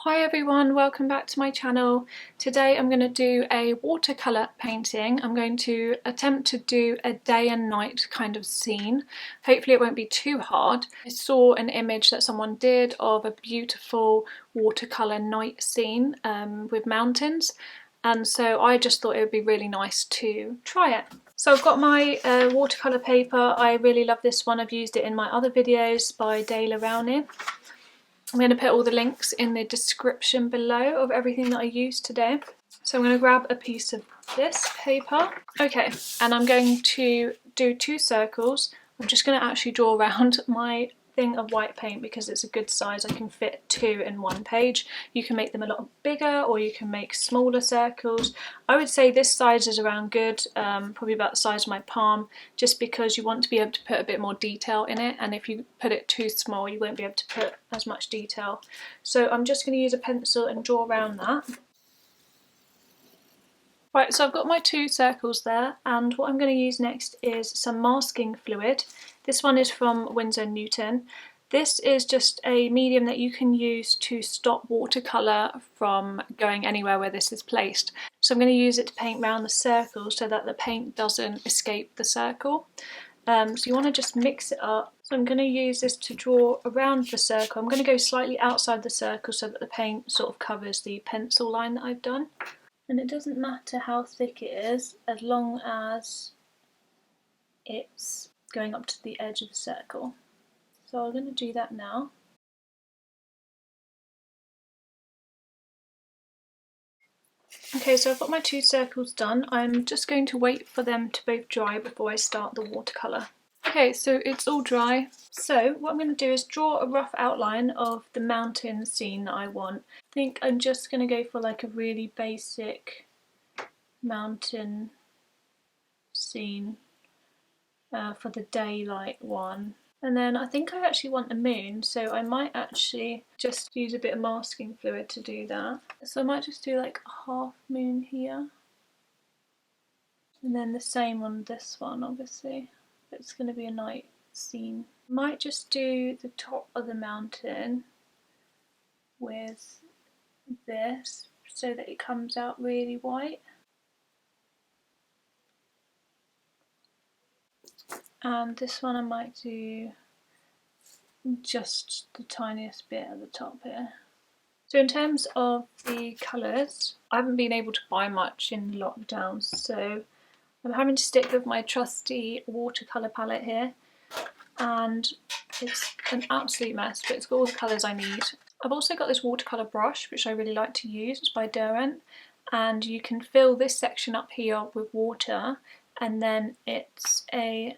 Hi everyone, welcome back to my channel. Today I'm going to do a watercolour painting. I'm going to attempt to do a day and night kind of scene. Hopefully it won't be too hard. I saw an image that someone did of a beautiful watercolour night scene with mountains, and so I just thought it would be really nice to try it. So I've got my watercolour paper. I really love this one. I've used it in my other videos by Dale Rowney. I'm going to put all the links in the description below of everything that I used today. So I'm going to grab a piece of this paper. Okay, and I'm going to do 2 circles. I'm just going to actually draw around my thing of white paint because it's a good size. I can fit 2 in one page. You can make them a lot bigger or you can make smaller circles. I would say this size is around good, probably about the size of my palm, just because you want to be able to put a bit more detail in it, and if you put it too small you won't be able to put as much detail. So I'm just going to use a pencil and draw around that. Right, so I've got my 2 circles there, and what I'm going to use next is some masking fluid. This one is from Winsor & Newton. This is just a medium that you can use to stop watercolour from going anywhere where this is placed. So I'm going to use it to paint around the circle so that the paint doesn't escape the circle. So you want to just mix it up. So I'm going to use this to draw around the circle. I'm going to go slightly outside the circle so that the paint sort of covers the pencil line that I've done. And it doesn't matter how thick it is as long as it's going up to the edge of the circle. So I'm going to do that now. Okay, so I've got my 2 circles done. I'm just going to wait for them to both dry before I start the watercolour. Okay, so it's all dry. So what I'm going to do is draw a rough outline of the mountain scene that I want. I think I'm just going to go for like a really basic mountain scene for the daylight one. And then I think I actually want a moon, so I might actually just use a bit of masking fluid to do that. So I might just do like a half moon here. And then the same on this one, obviously. It's going to be a night scene. Might just do the top of the mountain with this so that it comes out really white. And this one I might do just the tiniest bit at the top here. So in terms of the colours, I haven't been able to buy much in lockdown, so I'm having to stick with my trusty watercolour palette here, and it's an absolute mess, but it's got all the colours I need. I've also got this watercolour brush which I really like to use. It's by Derwent, and you can fill this section up here with water, and then it's a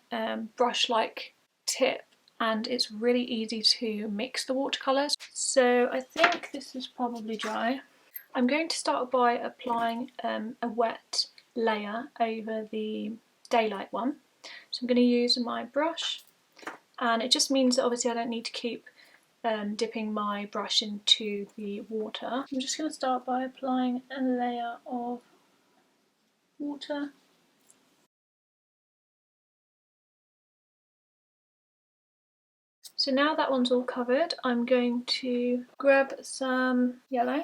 brush-like tip, and it's really easy to mix the watercolours. So I think this is probably dry. I'm going to start by applying a wet layer over the daylight one. So I'm going to use my brush, and it just means that obviously I don't need to keep dipping my brush into the water. I'm just going to start by applying a layer of water. So now that one's all covered, I'm going to grab some yellow,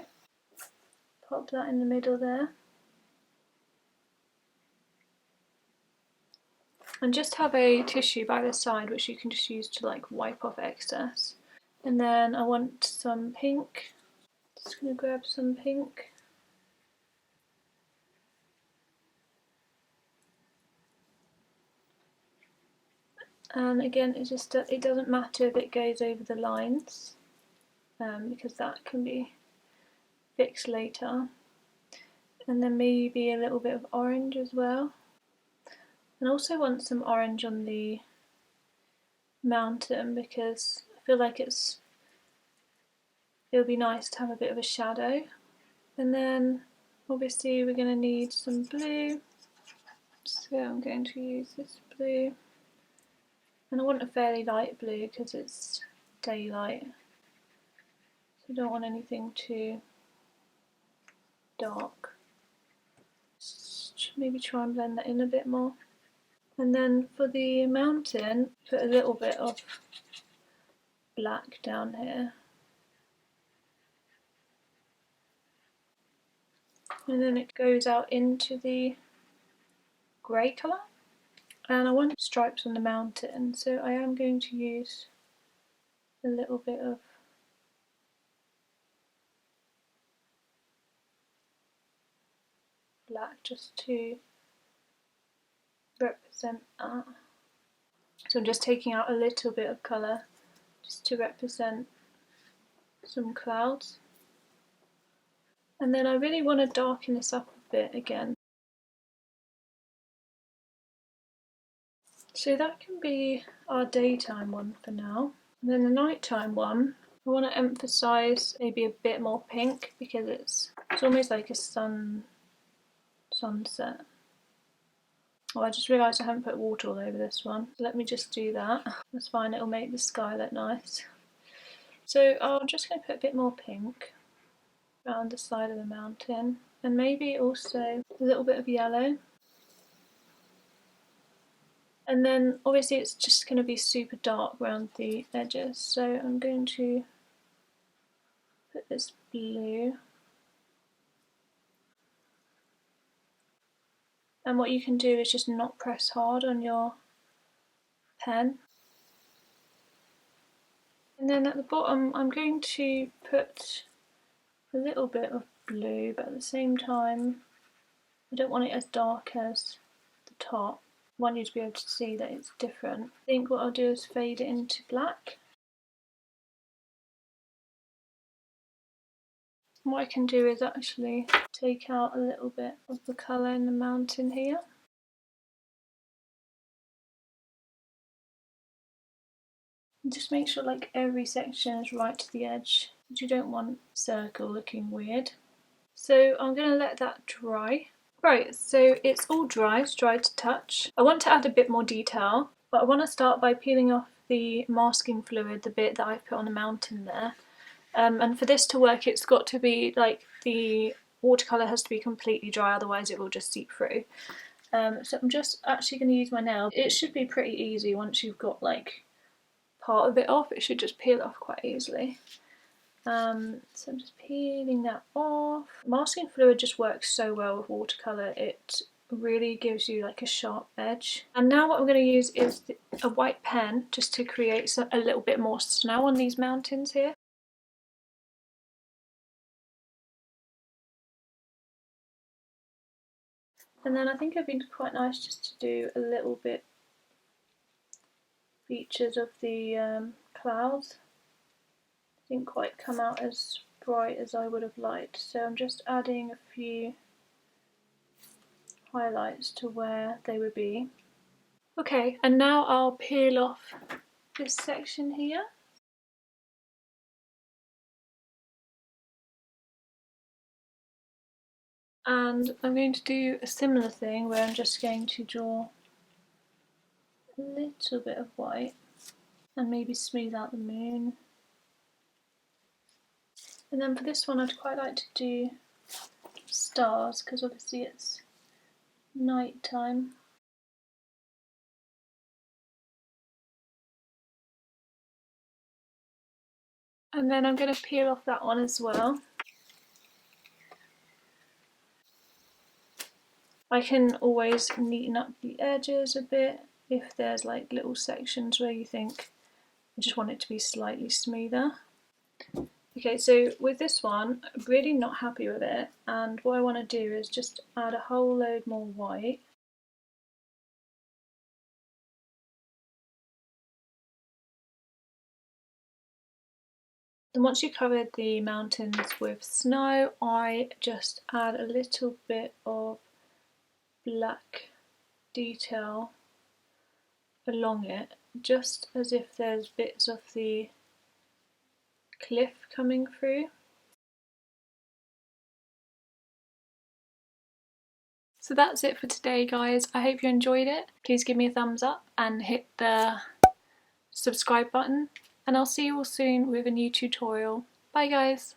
pop that in the middle there, and just have a tissue by the side which you can just use to like wipe off excess. And then I want some pink. Just going to grab some pink. And again, it doesn't matter if it goes over the lines, because that can be fixed later. And then maybe a little bit of orange as well. And I also want some orange on the mountain because I feel like it'll be nice to have a bit of a shadow. And then obviously we're going to need some blue, so I'm going to use this blue, and I want a fairly light blue because it's daylight, so I don't want anything too dark. Just maybe try and blend that in a bit more. And then for the mountain, put a little bit of black down here. and then it goes out into the grey colour. And I want stripes on the mountain, so I am going to use a little bit of black just to represent that. So I'm just taking out a little bit of colour just to represent some clouds. And then I really want to darken this up a bit again. So that can be our daytime one for now. And then the nighttime one, I want to emphasise maybe a bit more pink because it's almost like a sunset. Oh, I just realised I haven't put water all over this one. So let me just do that. That's fine, it'll make the sky look nice. So I'm just going to put a bit more pink around the side of the mountain, and maybe also a little bit of yellow. And then obviously it's just going to be super dark around the edges, so I'm going to put this blue. And what you can do is just not press hard on your pen. And then at the bottom I'm going to put a little bit of blue, but at the same time I don't want it as dark as the top. I want you to be able to see that it's different. I think what I'll do is fade it into black. What I can do is actually take out a little bit of the colour in the mountain here. And just make sure like every section is right to the edge, because you don't want a circle looking weird. So I'm going to let that dry. Right, so it's all dry, it's dry to touch. I want to add a bit more detail, but I want to start by peeling off the masking fluid, the bit that I've put on the mountain there. And for this to work, it's got to be like the watercolour has to be completely dry, otherwise it will just seep through. So I'm just actually going to use my nail. It should be pretty easy once you've got like part of it off, it should just peel off quite easily. So I'm just peeling that off. Masking fluid just works so well with watercolour, it really gives you like a sharp edge. And now what I'm going to use is a white pen just to create a little bit more snow on these mountains here. And then I think it'd be quite nice just to do a little bit features of the clouds. Didn't quite come out as bright as I would have liked, so I'm just adding a few highlights to where they would be. Okay, and now I'll peel off this section here. And I'm going to do a similar thing where I'm just going to draw a little bit of white and maybe smooth out the moon. And then for this one I'd quite like to do stars, because obviously it's night time. And then I'm going to peel off that one as well. I can always neaten up the edges a bit if there's like little sections where you think I just want it to be slightly smoother. Okay, so with this one, I'm really not happy with it, and what I want to do is just add a whole load more white. And once you covered the mountains with snow, I just add a little bit of black detail along it, just as if there's bits of the cliff coming through. So that's it for today, guys. I hope you enjoyed it. Please give me a thumbs up and hit the subscribe button, and I'll see you all soon with a new tutorial. Bye guys!